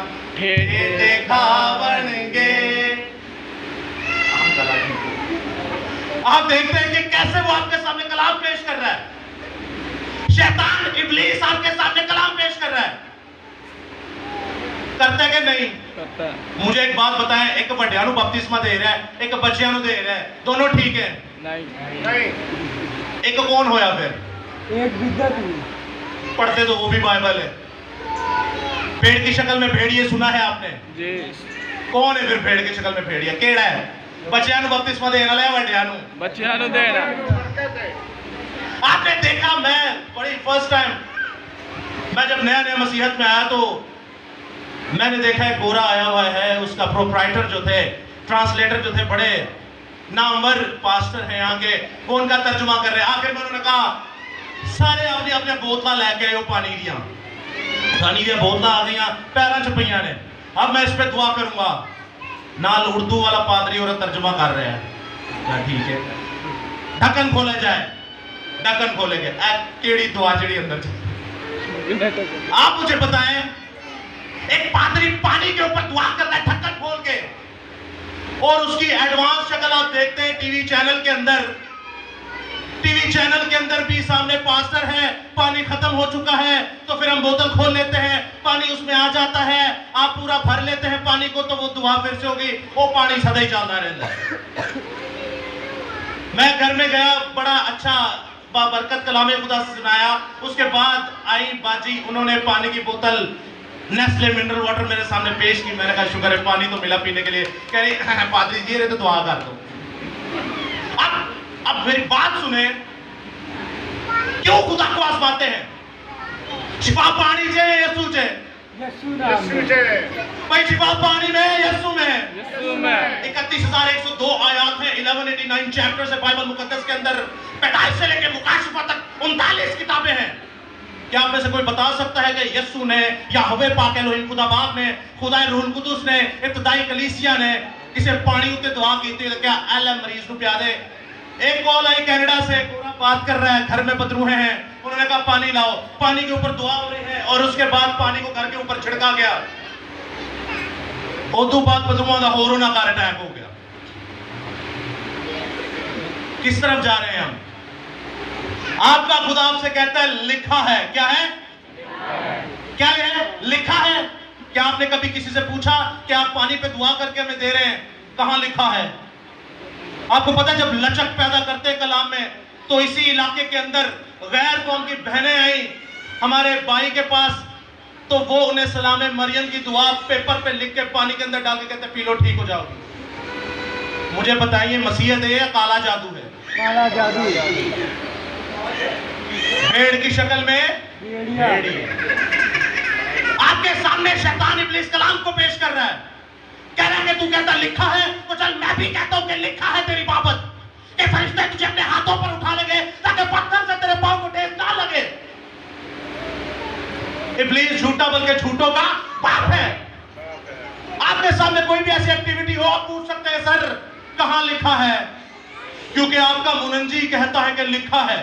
[SPEAKER 1] दिखावणगे। आप देखते हैं कि कैसे वो आपके सामने कलाम पेश कर रहा है। शैतान इब्लीस आपके सामने कलाम पेश कर रहा है। करता है कि नहीं
[SPEAKER 6] करता है।
[SPEAKER 1] मुझे एक बात बताएं, एक बड़िया नु बपतिस्मा दे रहा है, एक बच्चियां नु दे रहा है, दोनों ठीक है?
[SPEAKER 6] नहीं,
[SPEAKER 1] एक कौन होया फिर?
[SPEAKER 3] एक बिद्दत हुई।
[SPEAKER 1] पढ़ते तो वो भी बाइबल है। पेड़ की शक्ल में भेड़िए सुना है आपने?
[SPEAKER 6] जी।
[SPEAKER 1] कौन है फिर पेड़ की शक्ल में भेड़िया? केड़ा है? बच्चियां नु बपतिस्मा देने वाला है, बड़िया नु?
[SPEAKER 6] बच्चियां नु देना।
[SPEAKER 1] आपने देखा, मैं बड़ी फर्स्ट टाइम मैं जब नया नया मसीहत में आया तो मैंने देखा एक गोरा आया हुआ है, उसका प्रोप्राइटर जो थे, ट्रांसलेटर जो थे, बड़े नामवर पास्टर हैं यहाँ के, वो उनका तर्जुमा कर रहे हैं। आखिर में उन्होंने कहा सारे अपनी अपने बोतल लेके आए, पानी दी बोतल आ गई पैरों च पईयां ने। अब मैं इस पर दुआ करूंगा। नाल उर्दू वाला पादरी और तर्जुमा कर रहे हैं। ठीक है, ढक्कन खोला जाए, ढक्कन खोलेंगे, केड़ी दुआ जड़ी अंदर। आप मुझे बताएं, एक पादरी पानी के ऊपर दुआ कर रहा है ढक्कन खोल के, और उसकी एडवांस शक्ल आप देखते हैं टीवी चैनल के अंदर। टीवी चैनल के अंदर भी सामने पास्टर है, पानी खत्म हो चुका है तो फिर हम बोतल खोल लेते हैं, पानी उसमें आ जाता है, आप पूरा भर लेते हैं पानी को, तो वो दुआ फिर से होगी, वो पानी सदा ही चलता रहता है। मैं घर में गया, बड़ा अच्छा बाबरकत कलामे खुदा से सुनाया। उसके बाद आई बाजी, उन्होंने पानी की बोतल नेस्ले मिनरल वाटर मेरे सामने पेश की। मैंने कहा शुक्र है पानी तो मिला पीने के लिए। कह रही पादरी जी रे तो दुआ कर दो। अब मेरी बात सुने, क्यों खुदा को आजमाते हैं? शिफा पानी जे यसू जे, भाई शिफा पानी में यसू में। 31,102 आयात है, 1189 चैप्टर से बाइबल मुकद्दस के अंदर। पैदाइश से लेकर मुकाशिफा तक 39 किताबें हैं। क्या आप में से कोई बता सकता है कि यसू ने, याहवे पाक एलोहिम खुदा बाप ने, खुदा रूहुल कुदुस ने, इब्तिदाई कलीसिया ने किसे पानी उत्ते दुआ की थी? क्या एल मरीज को प्यादे? एक कॉल आई कनाडा से, गोरा बात कर रहा है, घर में बदरूहे हैं, उन्होंने कहा पानी लाओ, पानी के ऊपर दुआ हो रही है और उसके बाद पानी को घर के ऊपर छिड़का गया। उदू बाद बदरूआ का होरोना कार अटैक हो गया। किस तरफ जा रहे हैं हम? आपका खुदा आपसे कहता है लिखा है। क्या है? क्या है? लिखा है। क्या आपने कभी किसी से पूछा कि आप पानी पे दुआ करके हमें दे रहे हैं? कहां लिखा है? आपको पता है जब लचक पैदा करते कलाम में, तो इसी इलाके के अंदर गैर कौम की बहनें आई हमारे भाई के पास, तो वो उन्हें सलाम मरियम की दुआ पेपर पे लिख के पानी के अंदर डाल के कहते पी लो ठीक हो जाओगे। मुझे बताइए मसीहत है या काला जादू है?
[SPEAKER 3] काला जादू।
[SPEAKER 1] भेड़ की शक्ल में भेड़ी है। आपके सामने शैतान इब्लीस कलाम को पेश कर रहा है, कह रहा है कि तू कहता लिखा है, तो चल मैं भी कहता हूं कि लिखा है तेरी बाबत, कि फरिश्ते तुझे अपने हाथों पर उठा लगे ताकि पत्थर से तेरे पांव को ठेस ना लगे। इब्लीस झूठा बल्कि झूठों का बाप है। आपके सामने कोई भी ऐसी एक्टिविटी हो, आप पूछ सकते हैं सर कहां लिखा है, क्योंकि आपका मुनंजी कहता है कि लिखा है।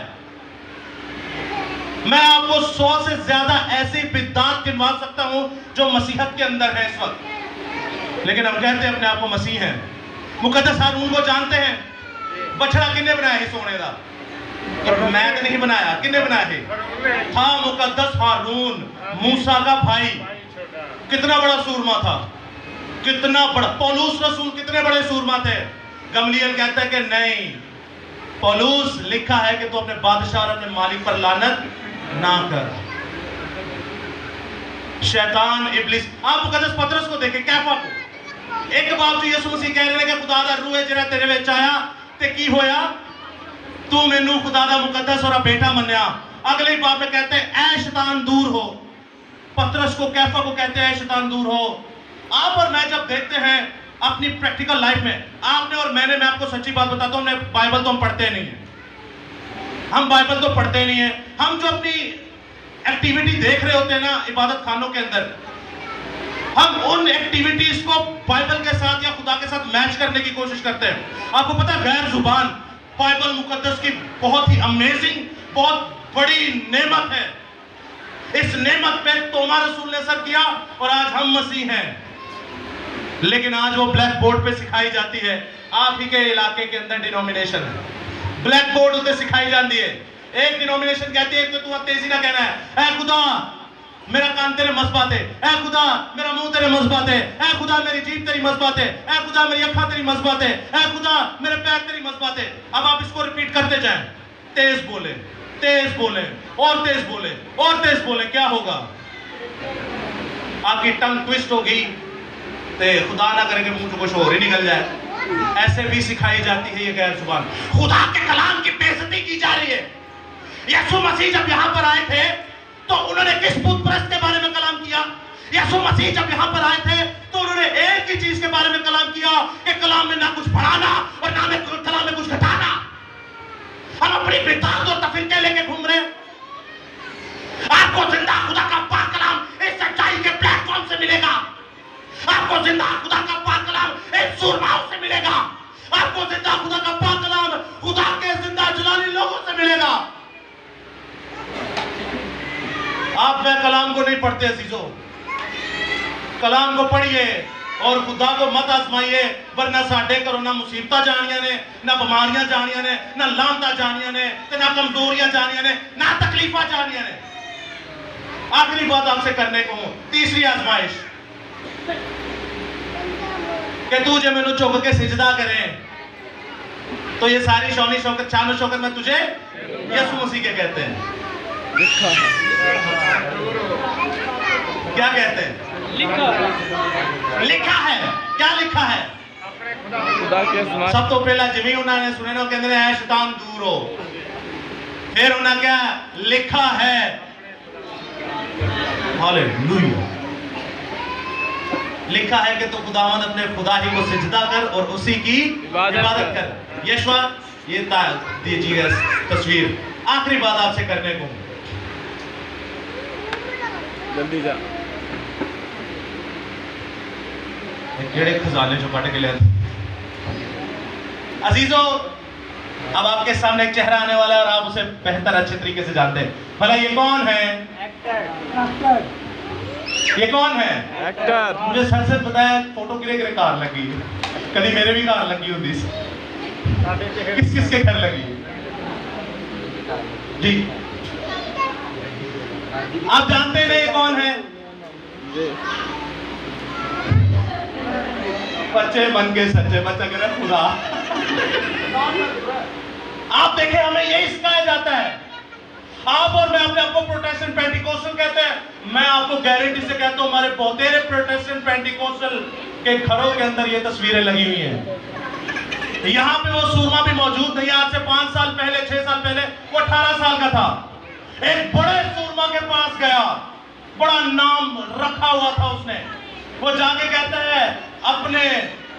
[SPEAKER 1] मैं आपको 100 से ज्यादा ऐसी बिद्दात गिनवा सकता हूं जो मसीहत के अंदर है इस वक्त, लेकिन हम कहते हैं अपने आप को मसीह हैं। मुकद्दस हारून को जानते हैं? बछड़ा किन्ने बनाया है सोने का? मैं तो नहीं बनाया, किन्ने बनाया है? था मुकद्दस हारून, मूसा का भाई। कितना बड़ा सूरमा था, कितना बड़ा। पौलुस रसूल कितने बड़े सूरमा थे। गमलीएल कहता है कि नहीं पौलुस, लिखा है कि तू अपने बादशाह और अपने मालिक पर लानत ना कर। शैतान इब्लीस। आप मुकद्दस पतरस को देखें, कैफा को। एक बाप जी यीशु मसीह कह रहे हैं कि खुदा दा रूह है जिहड़ा तेरे विच आया ते की होया, तू मैनू खुदा दा मुकद्दस और बेटा मन्या। अगले बाप में कहते हैं ऐ शैतान दूर हो। पतरस को, कैफा को कहते हैं ऐ शैतान दूर हो। आप और मैं जब देखते हैं अपनी प्रैक्टिकल लाइफ में, आपने और मैंने, मैं आपको सच्ची बात बताता हूं, हमने बाइबल तो हम पढ़ते नहीं है, हम बाइबल तो पढ़ते नहीं है। हम जो अपनी एक्टिविटी देख रहे होते हैं ना इबादत खानों के अंदर, हम उन एक्टिविटीज को बाइबल के साथ या खुदा के साथ मैच करने की कोशिश करते हैं। आपको पता है गैर जुबान बाइबल मुकद्दस की बहुत ही अमेजिंग, बहुत बड़ी नेमत है। इस नेमत पे तोमा रसूल ने असर किया और आज हम मसीह हैं, लेकिन आज वो ब्लैक बोर्ड पे सिखाई जाती है। आप ही के इलाके के अंदर डिनोमिनेशन है, ब्लैक बोर्ड उसे सिखाई जाती है। एक डिनोमिनेशन कहती है कि तू तेजी ना कहना है, ऐ खुदा मेरा कान तेरे मज़बात है, ऐ खुदा मेरा मुंह तेरे मज़बात है, ऐ खुदा मेरी जीभ तेरी मज़बात है, ऐ खुदा मेरी अखा तेरी मज़बात है, ऐ खुदा मेरे पैर तेरी मज़बात है। अब आप इसको रिपीट करते जाएं, तेज बोले, तेज बोले और तेज बोले और तेज बोले। क्या होगा? आपकी टंग ट्विस्ट होगी, तो खुदा ना करे कि मुंह से कुछ और ही निकल जाए। ऐसे भी सिखाई जाती है ये गैर जुबान। खुदा के कलाम की बेइज्जती की जा रही है। यीशु मसीह जब यहाँ पर आए थे तो उन्होंने किस बुत परस्त के बारे में कलाम किया? यीशु मसीह जब यहाँ पर आए थे तो उन्होंने एक ही चीज के बारे में कलाम किया कि कलाम में ना कुछ बढ़ाना और ना में कलाम में कुछ घटाना। हम अपनी बिदात और तफरीकें लेके घूम रहे हैं। आपको जिंदा खुदा का पाक कलाम इस सच्चाई के प्लेटफॉर्म से मिलेगा। आपको जिंदा खुदा का पाक कलाम इन सूरमाओं से मिलेगा। आपको जिंदा खुदा का पाक कलाम खुदा के जिंदा जलाली लोगों से मिलेगा। आप वह कलाम को नहीं पढ़ते अजीजों, कलाम को पढ़िए और खुदा को मत आजमाइए, वरना साडे घरों ना मुसीबतां जानियां ने, ना बीमारियां जानियां ने, ना लानतां जानियां ने, ना कमजोरियां जानियां ने, ना तकलीफां जानियां ने। आखिरी बात आपसे करने को हूं, तीसरी आजमाइश कि तू जब मैंने चुक के सिजदा करे तो ये सारी शौनी शौकत शान शौकत में तुझे यसु मसीह के कहते हैं। क्या कहते हैं? लिखा है। क्या लिखा है?
[SPEAKER 6] खुदा के अस्मा
[SPEAKER 1] सब तो पहला जिमी उन्होंने सुने नो कहते हैं शैतान दूर हो, फिर उन्हें क्या लिखा है? हालेलुया। लिखा है कि तो खुदावंद अपने खुदा ही को सिजदा कर और उसी की इबादत कर। यशवा ये दीजिए तस्वीर। आखिरी बात आपसे करने को,
[SPEAKER 6] जल्दी जा।
[SPEAKER 1] केड़े खजाने जो पट के ले अजीजों, अब आपके सामने एक चेहरा आने वाला है और आप उसे बेहतर अच्छे तरीके से जानते हैं। भला ये कौन है? ये कौन है?
[SPEAKER 6] एक्टर।
[SPEAKER 1] मुझे सर से बताया फोटो के लिए कार लगी है, कभी मेरे भी कार लगी होती, किस किस के घर लगी जी? आप जानते नहीं ये कौन है? बच्चे बन के सच्चे बच्चा कह रहे खुदा। आप देखें, हमें यही सिखाया जाता है। आप और मैं अपने आपको प्रोटेस्टेंट पेंटिकोस्टल कहते हैं। मैं आपको गारंटी से कहता हूं हमारे बहुतेरे प्रोटेस्टेंट पेंटिकोस्टल के घरों के अंदर ये तस्वीरें लगी हुई हैं। यहां पे वो सूरमा भी मौजूद नहीं है। आज से 5 साल पहले 6 साल पहले वो 18 साल का था। एक बड़े सूरमा के पास गया, बड़ा नाम रखा हुआ था उसने। वो जाके कहता है अपने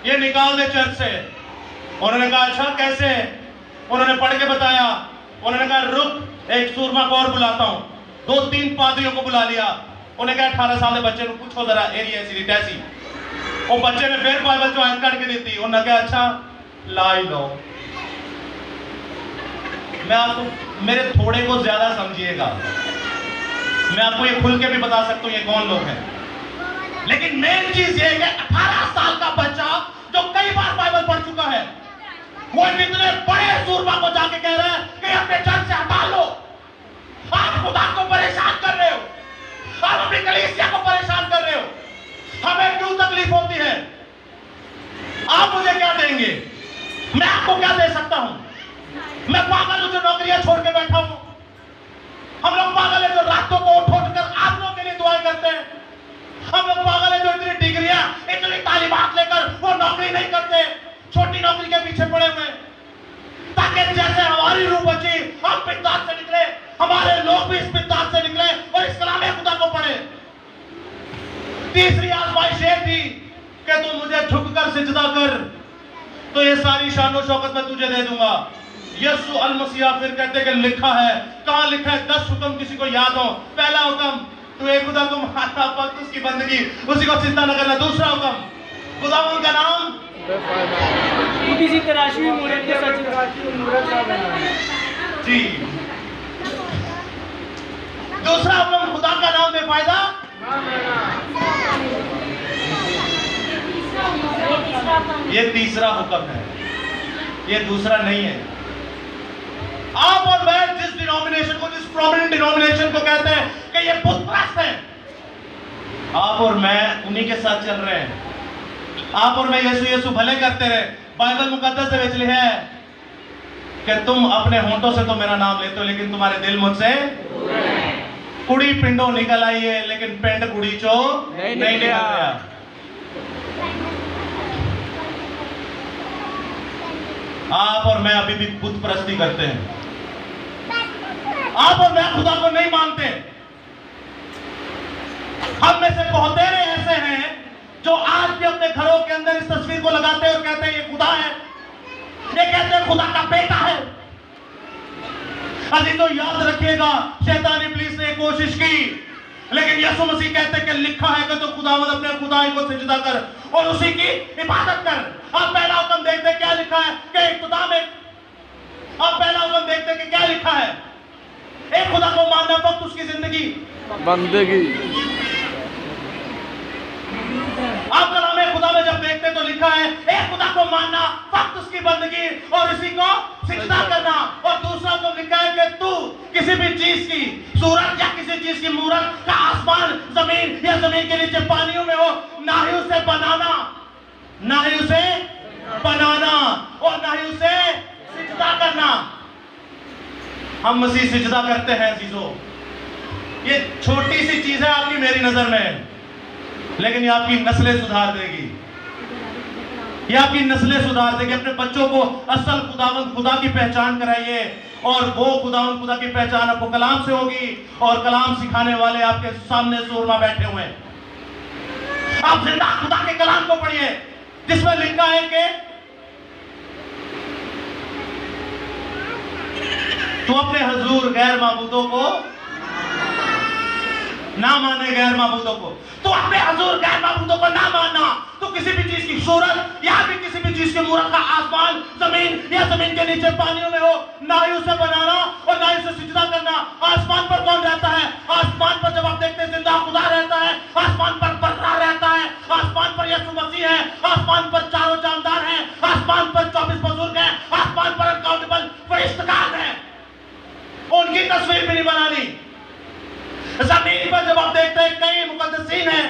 [SPEAKER 1] ये निकाल दे चर्च से। उन्होंने कहा अच्छा कैसे? उन्होंने पढ़ के बताया। उन्होंने कहा रुक, एक सूरमा को और बुलाता हूं। 2-3 पादरियों को बुला लिया। उन्हें कहा 18 साल के बच्चे को पूछो जरा एरिया ऐसी टैसी। वो बच्चे ने फिर बाइबल ज्वाइन करके दी थी। उन्होंने कहा अच्छा ला ही लो। मैं आपको मेरे थोड़े को ज्यादा समझिएगा, मैं आपको ये खुल के भी बता सकता हूं ये कौन लोग हैं। लेकिन मेन चीज ये है कि 18 साल का बच्चा जो कई बार बाइबल पढ़ चुका है, वो इतने बड़े सूरमा को जाके कह रहा है कि अपने चर्च से हटा लो। आप खुदा को परेशान कर रहे हो, आप अपनी कलीसिया को परेशान कर रहे हो। हमें क्यों तकलीफ होती है? आप मुझे क्या देंगे? मैं आपको क्या दे सकता हूं? मैं पागल हूं जो नौकरियां छोड़ के बैठा हूं। हम लोग पागल है जो रातों को उठ कर आप लोगों के लिए दुआएं करते हैं। हम लोग पागल है जो इतनी डिग्रियां, इतनी तालीमात लेकर वो नौकरी नहीं करते, छोटी नौकरी के पीछे पड़े हुए, ताकि जैसे हमारी रूह बची, हम पित्ताद से निकले, हमारे लोग भी इस पित्ताद से निकले और इस कलामे खुदा को पढ़े। तीसरी आजमाइश ये थी कि तू मुझे झुककर सिजदा कर तो ये सारी शानो शौकत मैं तुझे दे दूंगा। यीशु अल मसीहा फिर कहते कि लिखा है। कहां लिखा है? 10 हुक्म किसी को याद हो? पहला हुक्म, तू एक खुदा को मानना, फक्त उसकी बंदगी, उसी को सिजदा न करना। दूसरा हुक्म, खुदावंद का नाम
[SPEAKER 2] किसी तराशी मूरत के सच
[SPEAKER 1] जी। दूसरा हुक्म, खुदा का नाम बेफायदा। ये तीसरा हुक्म है, ये दूसरा नहीं है। आप और मैं जिस डिनोमिनेशन को, जिस प्रोमिनेंट डिनोमिनेशन को कहते हैं कि ये बुत परस्त है, आप और मैं उन्हीं के साथ चल रहे हैं। आप और मैं यीशु यीशु भले करते रहे। बाइबल मुकद्दस में लिखा है कि तुम अपने होंठों से तो मेरा नाम लेते हो लेकिन तुम्हारे दिल मुझसे कुड़ी पिंडो निकल आई है, लेकिन पिंड कुड़ी चो नहीं निकल गया। आप और मैं अभी भी बुत परस्ती करते हैं। आप और मैं खुदा को नहीं मानते। हम में से बहुतेरे ऐसे हैं जो आज भी अपने घरों के अंदर इस तस्वीर को लगाते हैं और कहते हैं ये खुदा है, ये कहते हैं खुदा का बेटा है। अभी तो याद रखिएगा, शैतान इब्लीस ने कोशिश की, लेकिन यीशु मसीह कहते हैं कि लिखा है कि तो खुदावंद अपने खुदाई को सिजदा कर और उसी की इबादत कर। आप पहला हुक्म देखते क्या लिखा है कि इब्तिदा में, आप पहला हुक्म देखते कि क्या लिखा है? एक खुदा को मानना, वक्त उसकी जिंदगी
[SPEAKER 6] बंदगी।
[SPEAKER 1] आप कलामे खुदा में जब देखते तो लिखा है एक खुदा को मानना, वक्त उसकी बंदगी और इसी को सिजदा करना। और दूसरा को लिखा है कि तू किसी भी चीज की सूरत या किसी चीज की मूरत का आसमान जमीन या जमीन के नीचे पानियों में हो, ना ही उसे बनाना, ना ही उसे बनाना और ना ही उसे सिजदा करना। हम मसीह सिजदा करते हैं अजीजों। ये छोटी सी चीज है आपकी मेरी नजर में, लेकिन ये आपकी नस्लें सुधार देगी, ये आपकी नस्लें सुधार देगी। अपने बच्चों को असल खुदावंद खुदा की पहचान कराइए और वो खुदावंद खुदा की पहचान आपको कलाम से होगी और कलाम सिखाने वाले आपके सामने सूरमा बैठे हुए हैं। आप जिंदा खुदा के कलाम को पढ़िए जिसमें लिखा है कि तू अपने हुजूर गैर माबूदों को ना माने, गैर माबूदों को तो अपने हुजूर गैर माबूदों को ना मानना। तो किसी भी चीज की सूरत या फिर किसी भी चीज की मूरत का आसमान जमीन या जमीन के नीचे पानियों में हो, ना ही उसे बनाना और ना ही उसे सिजदा करना। आसमान पर कौन रहता है? आसमान पर जब आप देखते हैं जिंदा खुदा रहता है, आसमान पर बरकरार रहता है, आसमान पर यीशु मसीह है, आसमान पर चारों जानदार हैं, आसमान पर 24 बुजुर्ग हैं, आसमान पर अकाउंटेबल फरिश्तेगान हैं। उनकी तस्वीर भी नहीं बनानी। जमीन पर जब आप देखते हैं कई मुकद्दसीन हैं,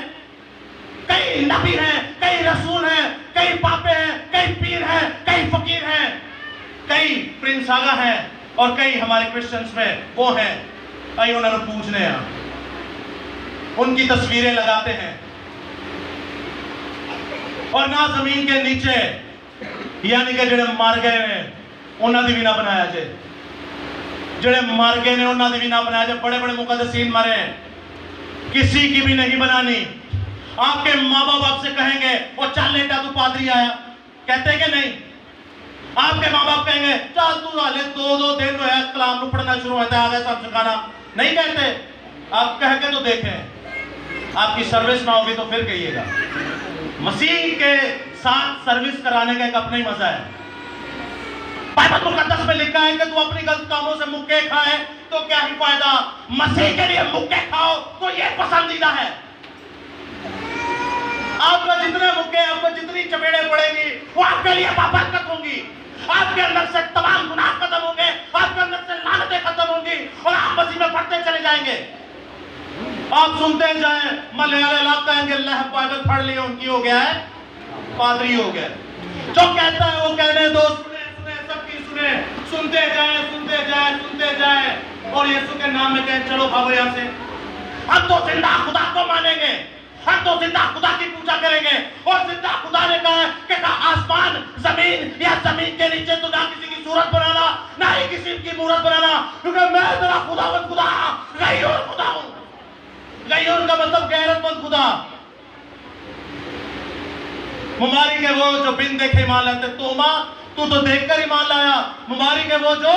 [SPEAKER 1] कई नबी हैं, कई रसूल हैं, कई पापे हैं, कई पीर हैं, कई फकीर हैं, कई प्रिंस आगा हैं और कई हमारे क्रिश्चियंस में वो हैं, कई उन्होंने पूछने हैं, उनकी तस्वीरें लगाते हैं। और ना जमीन के नीचे यानी कि जेड़े मर गए ने उन्होंने भी ना बनाया जाए, जेड़े मर गए ने उन्होंने भी ना बनाया जाए। बड़े बड़े मुकद्दसीन मरे हैं, किसी की भी नहीं बनानी। आपके माँ बाप आपसे कहेंगे वो चल लेटा तू पादरी आया, कहते हैं कि नहीं? आपके माँ बाप कहेंगे चल तू हाले 2-2 दिन जो है कलाम को पढ़ना शुरू होता है, आ गया सब सिखाना, नहीं कहते? आप कह के तो देखें, आपकी सर्विस ना होगी तो फिर कहिएगा। मसीह के साथ सर्विस कराने का एक अपना ही मजा है। बाइबल मुकद्दस में लिखा है कि तू अपनी गलत कामों से मुक्के खाए तो क्या ही फायदा, मसीह के लिए मुक्के खाओ तो ये पसंदीदा है। आपका जितने मुक्के, आपको जितनी चपेड़े पड़ेंगी वो आपके लिए बाबरकत होंगी। आपके अंदर से तमाम गुनाह खत्म होंगे, आपके अंदर से लानतें खत्म होंगी और आप मसीह में बढ़ते चले जाएंगे। आप सुनते जाएं, मलयाली लोग कहेंगे लह बाइबल पढ़ लिए उनकी हो गया है, पादरी हो गया। जो कहता है वो कहने दो, सबकी सुने, सुनते जाए, सुनते जाए, सुनते जाए और यीशु के नाम में कहें चलो भागो यहां से। हम तो जिंदा खुदा को मानेंगे, हम तो जिंदा खुदा की पूजा करेंगे। और जिंदा खुदा ने कहा कि आसमान जमीन या जमीन के नीचे तो ना किसी की सूरत बनाना, ना ही किसी की मूरत बनाना, क्योंकि मैं तेरा खुदावंद खुदा गैयूर खुदा हूं। गैयूर का मतलब गैरतमंद खुदा। मुबारक है वो जो बिन देखे मान लेते। तोमा तू तो देखकर ईमान लाया, मुबारक है वो जो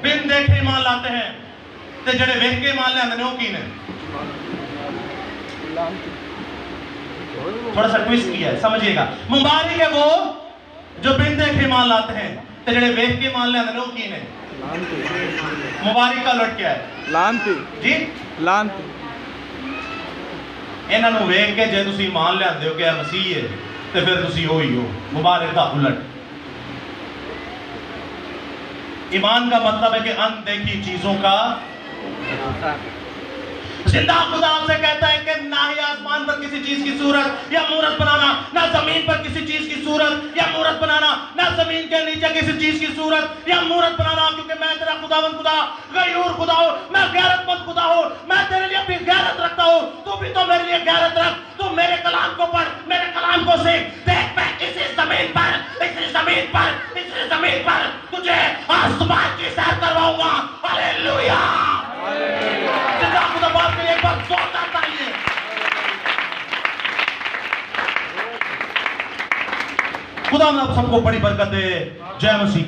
[SPEAKER 1] बिन देखे ईमान लाते हैं। ते जड़े वेख के ईमान लाते ने की ने थोड़ा सा ट्विस्ट किया है, समझिएगा। मुबारक है वो जो बिन देखे ईमान लाते हैं, ते जड़े वेख के ईमान लाते ने की ने। मुबारक का उलट क्या है? लानती जी, लानती। इन्हां नूं वेख के जे तुसीं ईमान लिआंदे हो कि मसीह है ते फिर तुसीं होई हो। मुबारक का उलट। ईमान का मतलब है कि अनदेखी चीजों का। जिंदा खुदा आपसे कहता है कि ना ही आसमान पर किसी चीज की सूरत या मूरत बनाना, ना जमीन पर किसी चीज की सूरत या मूरत बनाना, ना जमीन के नीचे किसी चीज की सूरत या मूरत बनाना, क्योंकि मैं तेरा खुदावंद खुदा गैयूर खुदा हूं, मैं गैरतमंद खुदा हूं, मैं तेरे लिए भी गैरत रखता हूं, तू भी तो मेरे लिए गैरत रख। तू मेरे कलाम को पढ़, मेरे कलाम को सीख। देख मैं इसी जमीन पर तुझे आसमान की सैर करवाऊंगा। हालेलुया। जिंदा खुदा बाप के लिए एक बार जोरदार तालियां। खुदा आप सबको बड़ी बरकत दे। जय मसीह।